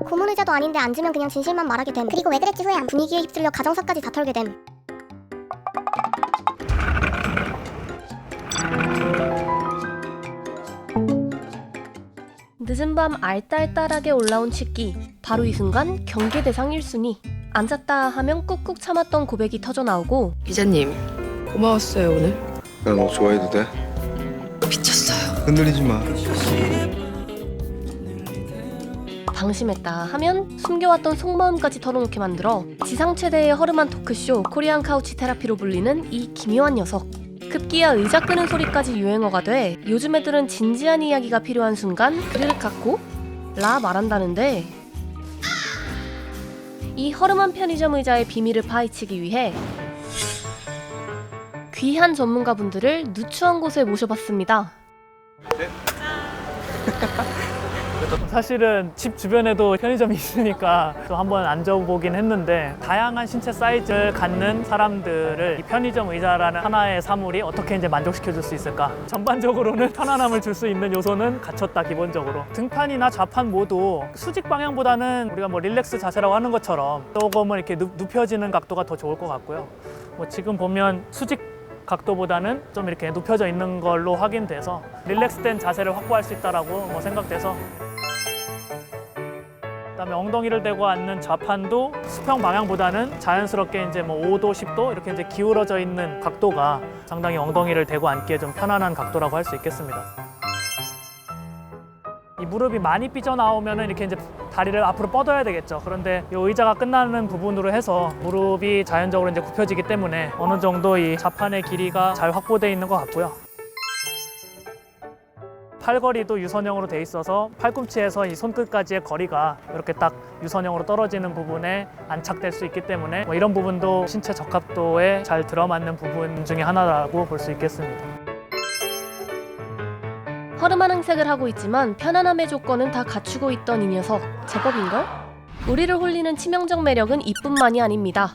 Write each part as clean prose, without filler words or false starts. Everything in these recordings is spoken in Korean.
고문의자도 아닌데 앉으면 그냥 진실만 말하게 됨. 그리고 왜 그랬지 후회함. 분위기에 휩쓸려 가정사까지 다 털게 됨. 늦은 밤 알딸딸하게 올라온 치기. 바로 이 순간 경계 대상 1순위. 앉았다 하면 꾹꾹 참았던 고백이 터져나오고, 기자님 고마웠어요 오늘. 난 너 좋아해도 돼? 미쳤어요. 흔들리지 마. 방심했다 하면 숨겨왔던 속마음까지 털어놓게 만들어 지상 최대의 허름한 토크쇼 코리안 카우치 테라피로 불리는 이 기묘한 녀석. 급기야 의자 끄는 소리까지 유행어가 돼 요즘 애들은 진지한 이야기가 필요한 순간 그르륵 갖고 라 말한다는데, 이 허름한 편의점 의자의 비밀을 파헤치기 위해 귀한 전문가분들을 누추한 곳에 모셔봤습니다. 사실은 집 주변에도 편의점이 있으니까 또 한번 앉아보긴 했는데, 다양한 신체 사이즈를 갖는 사람들을 이 편의점 의자라는 하나의 사물이 어떻게 이제 만족시켜줄 수 있을까. 전반적으로는 편안함을 줄 수 있는 요소는 갖췄다. 기본적으로 등판이나 좌판 모두 수직 방향보다는 우리가 뭐 릴렉스 자세라고 하는 것처럼 조금은 이렇게 눕혀지는 각도가 더 좋을 것 같고요. 뭐 지금 보면 수직 각도보다는 좀 이렇게 눕혀져 있는 걸로 확인돼서 릴렉스된 자세를 확보할 수 있다라고 뭐 생각돼서, 그다음에 엉덩이를 대고 앉는 좌판도 수평 방향보다는 자연스럽게 이제 뭐 5도, 10도 이렇게 이제 기울어져 있는 각도가 상당히 엉덩이를 대고 앉기에 좀 편안한 각도라고 할 수 있겠습니다. 이 무릎이 많이 삐져나오면은 이렇게 이제 다리를 앞으로 뻗어야 되겠죠. 그런데 이 의자가 끝나는 부분으로 해서 무릎이 자연적으로 이제 굽혀지기 때문에 어느 정도 이 좌판의 길이가 잘 확보되어 있는 것 같고요. 팔걸이도 유선형으로 돼 있어서 팔꿈치에서 이 손끝까지의 거리가 이렇게 딱 유선형으로 떨어지는 부분에 안착될 수 있기 때문에 뭐 이런 부분도 신체 적합도에 잘 들어맞는 부분 중에 하나라고 볼 수 있겠습니다. 허름한 행색을 하고 있지만 편안함의 조건은 다 갖추고 있던 이 녀석. 제법인걸? 우리를 홀리는 치명적 매력은 이뿐만이 아닙니다.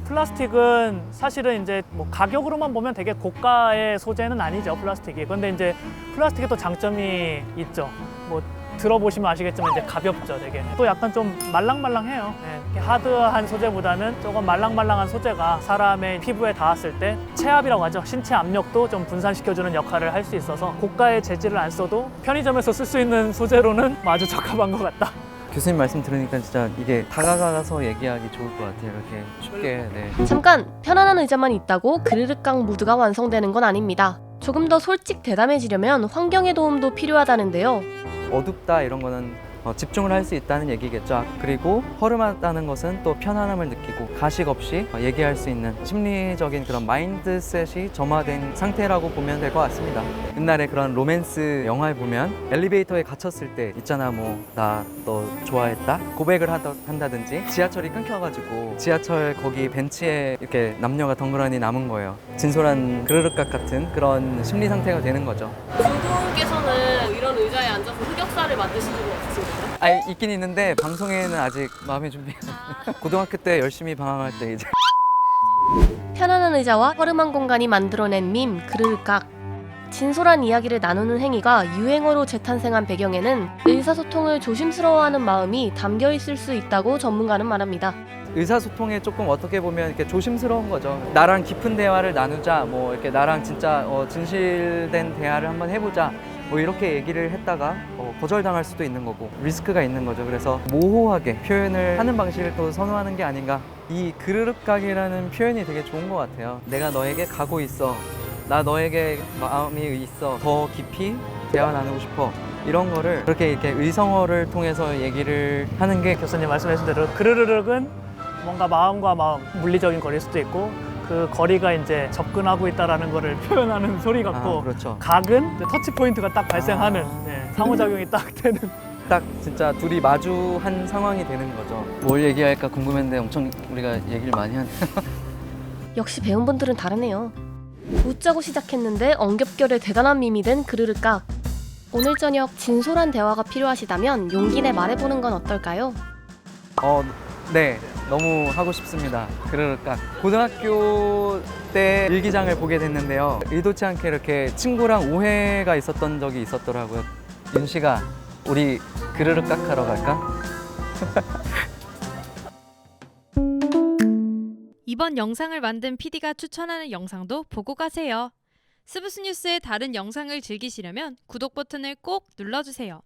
플라스틱은 사실은 이제 뭐 가격으로만 보면 되게 고가의 소재는 아니죠, 플라스틱이. 그런데 이제 플라스틱에 또 장점이 있죠. 뭐 들어보시면 아시겠지만 이제 가볍죠, 되게. 또 약간 좀 말랑말랑해요. 네, 하드한 소재보다는 조금 말랑말랑한 소재가 사람의 피부에 닿았을 때 체압이라고 하죠. 신체 압력도 좀 분산시켜주는 역할을 할 수 있어서 고가의 재질을 안 써도 편의점에서 쓸 수 있는 소재로는 아주 적합한 것 같다. 교수님 말씀 들으니까 진짜 이게 다가가서 얘기하기 좋을 것 같아요. 이렇게 쉽게. 네. 잠깐! 편안한 의자만 있다고 그르륵강 무드가 완성되는 건 아닙니다. 조금 더 솔직 대담해지려면 환경의 도움도 필요하다는데요. 어둡다 이런 거는 집중을 할 수 있다는 얘기겠죠. 그리고 허름하다는 것은 또 편안함을 느끼고 가식 없이 얘기할 수 있는 심리적인 그런 마인드셋이 점화된 상태라고 보면 될 것 같습니다. 옛날에 그런 로맨스 영화에 보면 엘리베이터에 갇혔을 때 있잖아, 뭐 나 너 좋아했다 고백을 한다든지, 지하철이 끊겨가지고 지하철 거기 벤치에 이렇게 남녀가 덩그러니 남은 거예요. 진솔한 그르륵각 같은 그런 심리 상태가 되는 거죠. 두 분께서는 이런 의자에 앉아서 흑역사를 만드신 적은 없으신가요? 아니, 있긴 있는데 방송에는 아직 마음의 준비가 고등학교 때 열심히 방황할 때 이제 편안한 의자와 허름한 공간이 만들어낸 밈 그르륵각. 진솔한 이야기를 나누는 행위가 유행어로 재탄생한 배경에는 의사소통을 조심스러워하는 마음이 담겨 있을 수 있다고 전문가는 말합니다. 의사소통에 조금 어떻게 보면 이렇게 조심스러운 거죠. 나랑 깊은 대화를 나누자, 뭐 이렇게 나랑 진짜 진실된 대화를 한번 해보자, 뭐 이렇게 얘기를 했다가 거절당할 수도 있는 거고 리스크가 있는 거죠. 그래서 모호하게 표현을 하는 방식을 또 선호하는 게 아닌가. 이 그르륵각이라는 표현이 되게 좋은 것 같아요. 내가 너에게 가고 있어, 나 너에게 마음이 있어, 더 깊이 대화 나누고 싶어, 이런 거를 그렇게 이렇게 의성어를 통해서 얘기를 하는 게 교수님 말씀하신 대로 그르르륵은 뭔가 마음과 마음, 물리적인 거리일 수도 있고, 그 거리가 이제 접근하고 있다라는 거를 표현하는 소리 같고, 그렇죠. 각은 이제 터치 포인트가 딱 발생하는 상호작용이 딱 되는. 딱 진짜 둘이 마주한 상황이 되는 거죠. 뭘 얘기할까 궁금했는데 엄청 우리가 얘기를 많이 하네요. 역시 배운 분들은 다르네요. 웃자고 시작했는데 엉겹결에 대단한 밈이 된 그르륵각. 오늘 저녁 진솔한 대화가 필요하시다면 용기 내 말해보는 건 어떨까요? 네, 너무 하고 싶습니다. 그러니까 고등학교 때 일기장을 보게 됐는데요. 의도치 않게 이렇게 친구랑 오해가 있었던 적이 있었더라고요. 윤 씨가 우리 그르륵 깍하러 갈까? 이번 영상을 만든 PD가 추천하는 영상도 보고 가세요. 스브스 뉴스의 다른 영상을 즐기시려면 구독 버튼을 꼭 눌러주세요.